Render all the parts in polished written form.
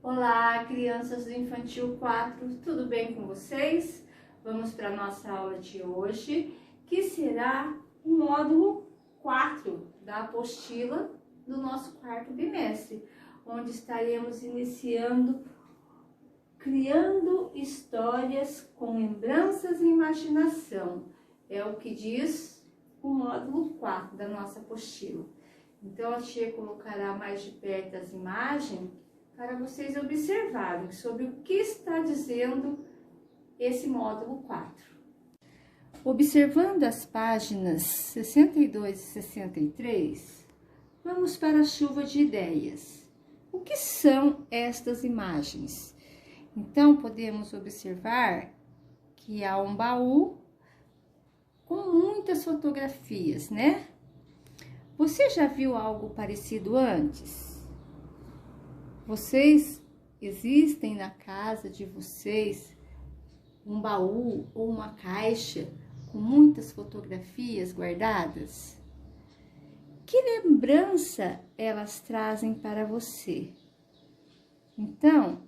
Olá, crianças do Infantil 4, tudo bem com vocês? Vamos para a nossa aula de hoje, que será o módulo 4 da apostila do nosso quarto bimestre, onde estaremos iniciando criando histórias com lembranças e imaginação. É o que diz o módulo 4 da nossa apostila. Então, a tia colocará mais de perto as imagens para vocês observarem sobre o que está dizendo esse módulo 4. Observando as páginas 62 e 63, vamos para a chuva de ideias. O que são estas imagens? Então, podemos observar que há um baú com muitas fotografias, né? Você já viu algo parecido antes? Existem na casa de vocês um baú ou uma caixa com muitas fotografias guardadas? Que lembrança elas trazem para você? Então,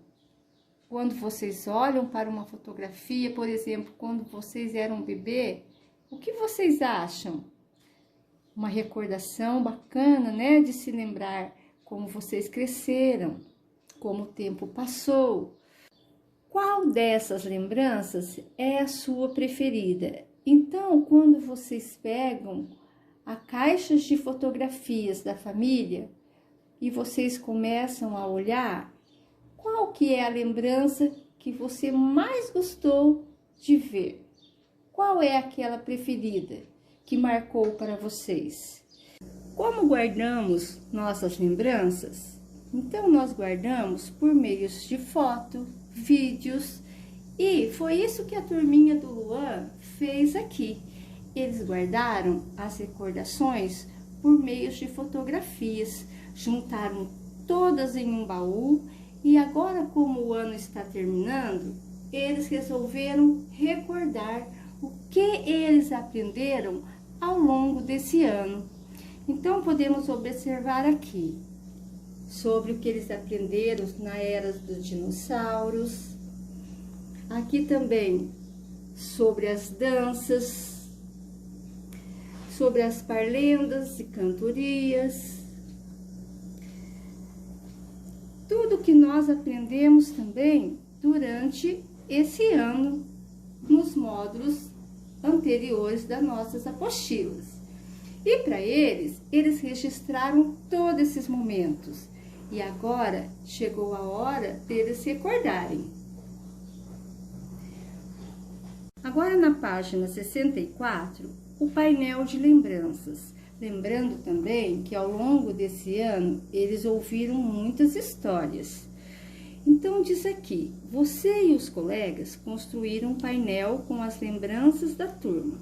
quando vocês olham para uma fotografia, por exemplo, quando vocês eram bebê, o que vocês acham? Uma recordação bacana, né? De se lembrar como vocês cresceram, como o tempo passou. Qual dessas lembranças é a sua preferida? Então, quando vocês pegam a caixa de fotografias da família e vocês começam a olhar, qual que é a lembrança que você mais gostou de ver? Qual é aquela preferida que marcou para vocês? Como guardamos nossas lembranças? Então, nós guardamos por meios de foto, vídeos, e foi isso que a turminha do Luan fez aqui. Eles guardaram as recordações por meios de fotografias, juntaram todas em um baú, e agora, como o ano está terminando, eles resolveram recordar o que eles aprenderam ao longo desse ano. Então, podemos observar aqui sobre o que eles aprenderam na era dos dinossauros. Aqui também sobre as danças, sobre as parlendas e cantorias. Tudo que nós aprendemos também durante esse ano nos módulos anteriores das nossas apostilas. E para eles registraram todos esses momentos. E agora chegou a hora deles recordarem. Agora na página 64, o painel de lembranças. Lembrando também que ao longo desse ano, eles ouviram muitas histórias. Então, diz aqui, você e os colegas construíram um painel com as lembranças da turma,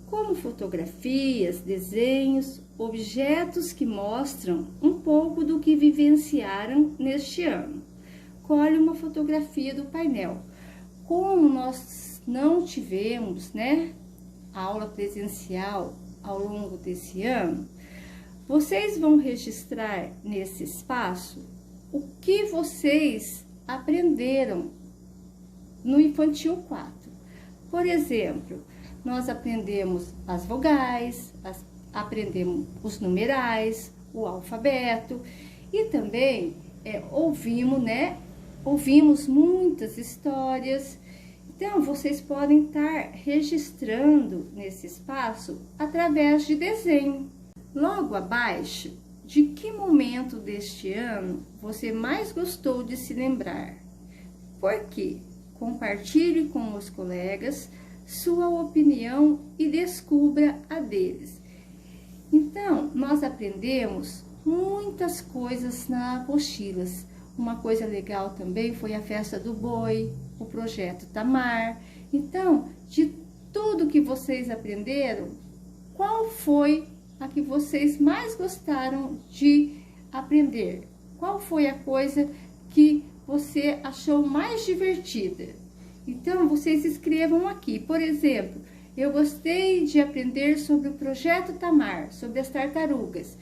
como fotografias, desenhos, objetos que mostram um pouco do que vivenciaram neste ano. Colhe uma fotografia do painel. Como nós não tivemos, aula presencial ao longo desse ano, vocês vão registrar nesse espaço o que vocês aprenderam no Infantil 4. Por exemplo, nós aprendemos as vogais, aprendemos os numerais, o alfabeto e também ouvimos muitas histórias. Então, vocês podem estar registrando nesse espaço através de desenho. Logo abaixo, de que momento deste ano você mais gostou de se lembrar? Por quê? Compartilhe com os colegas sua opinião e descubra a deles. Então, nós aprendemos muitas coisas na apostilas. Uma coisa legal também foi a festa do boi, o projeto Tamar. Então, de tudo que vocês aprenderam, qual foi a que vocês mais gostaram de aprender? Qual foi a coisa que você achou mais divertida? Então, vocês escrevam aqui. Por exemplo, eu gostei de aprender sobre o projeto Tamar, sobre as tartarugas.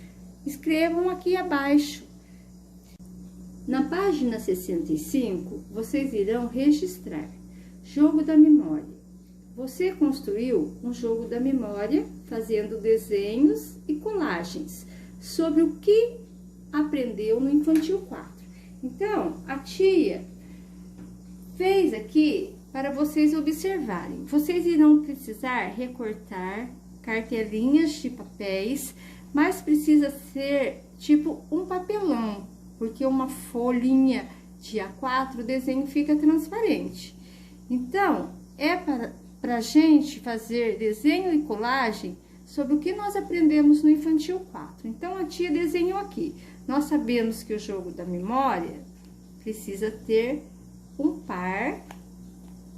Escrevam aqui abaixo. Na página 65, vocês irão registrar jogo da memória. Você construiu um jogo da memória fazendo desenhos e colagens sobre o que aprendeu no Infantil 4. Então, a tia fez aqui para vocês observarem. Vocês irão precisar recortar cartelinhas de papéis, mas precisa ser tipo um papelão, porque uma folhinha de A4 o desenho fica transparente. Então, é para a gente fazer desenho e colagem sobre o que nós aprendemos no Infantil 4. Então, a tia desenhou aqui. Nós sabemos que o jogo da memória precisa ter um par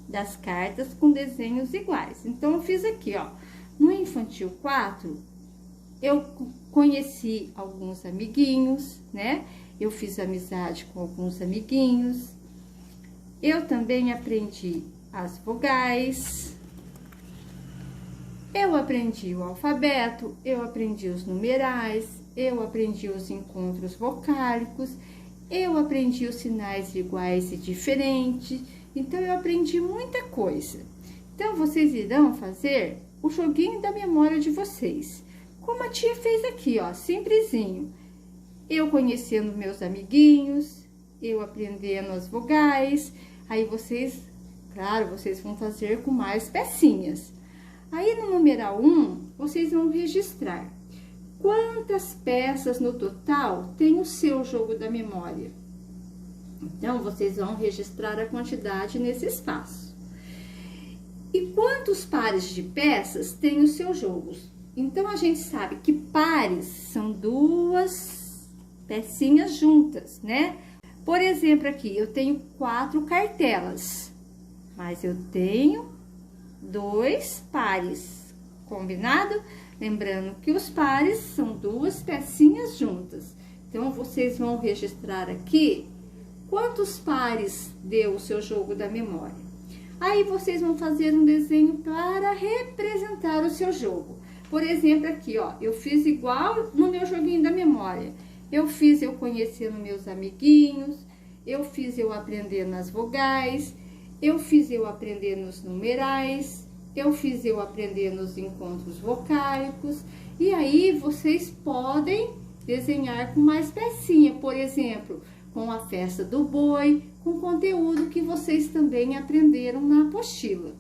das cartas com desenhos iguais. Então, eu fiz aqui, ó. No Infantil 4, eu conheci alguns amiguinhos, né? Eu fiz amizade com alguns amiguinhos. Eu também aprendi as vogais. Eu aprendi o alfabeto, eu aprendi os numerais, eu aprendi os encontros vocálicos, eu aprendi os sinais iguais e diferentes. Então, eu aprendi muita coisa. Então, vocês irão fazer o joguinho da memória de vocês. Como a tia fez aqui, ó, simplesinho. Eu conhecendo meus amiguinhos, eu aprendendo as vogais. Aí, vocês, claro, vocês vão fazer com mais pecinhas. Aí, no numeral 1, vocês vão registrar quantas peças no total tem o seu jogo da memória. Então, vocês vão registrar a quantidade nesse espaço. E quantos pares de peças tem o seu jogo? Então, a gente sabe que pares são duas pecinhas juntas, né? Por exemplo, aqui, eu tenho 4 cartelas, mas eu tenho 2 pares, combinado? Lembrando que os pares são duas pecinhas juntas. Então, vocês vão registrar aqui quantos pares deu o seu jogo da memória. Aí, vocês vão fazer um desenho para representar o seu jogo. Por exemplo, aqui, ó, eu fiz igual no meu joguinho da memória. Eu fiz eu conhecendo meus amiguinhos, eu fiz eu aprendendo as vogais, eu fiz eu aprendendo os numerais, eu fiz eu aprendendo os encontros vocálicos. E aí, vocês podem desenhar com mais pecinha, por exemplo, com a festa do boi, com conteúdo que vocês também aprenderam na apostila.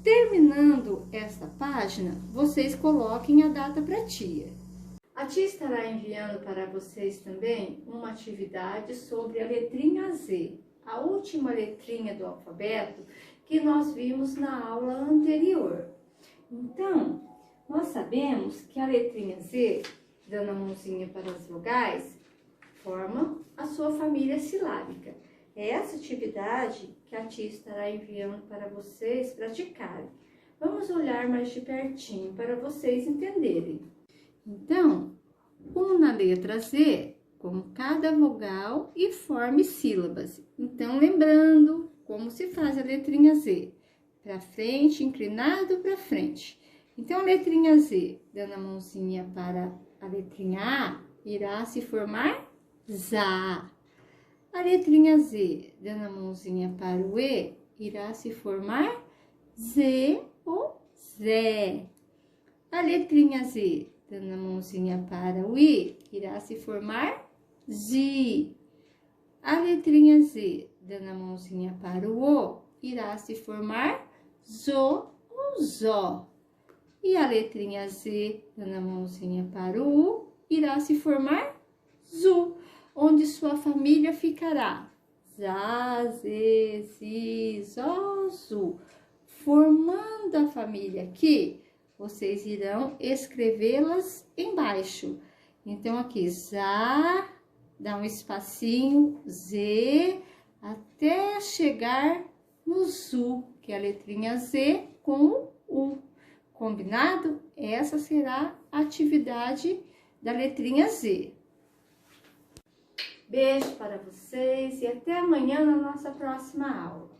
Terminando esta página, vocês coloquem a data para a tia. A tia estará enviando para vocês também uma atividade sobre a letrinha Z, a última letrinha do alfabeto que nós vimos na aula anterior. Então, nós sabemos que a letrinha Z, dando a mãozinha para as vogais, forma a sua família silábica. É essa atividade que a tia estará enviando para vocês praticarem. Vamos olhar mais de pertinho para vocês entenderem. Então, na letra Z, como cada vogal e forme sílabas. Então, lembrando como se faz a letrinha Z. Para frente, inclinado para frente. Então, a letrinha Z, dando a mãozinha para a letrinha A, irá se formar ZA. A letrinha Z, dando a mãozinha para o E, irá se formar Z ou Zé. A letrinha Z, dando a mãozinha para o I, irá se formar Zi. A letrinha Z, dando a mãozinha para o O, irá se formar Zo ou Zó. E a letrinha Z, dando a mãozinha para o U, irá se formar Zu, onde sua família ficará Zá, Zê, Zi, Zó, Zu. Formando a família aqui, vocês irão escrevê-las embaixo. Então, aqui, Zá, dá um espacinho, Z, até chegar no Zu, que é a letrinha Z com o U. Combinado? Essa será a atividade da letrinha Z. Beijo para vocês e até amanhã na nossa próxima aula.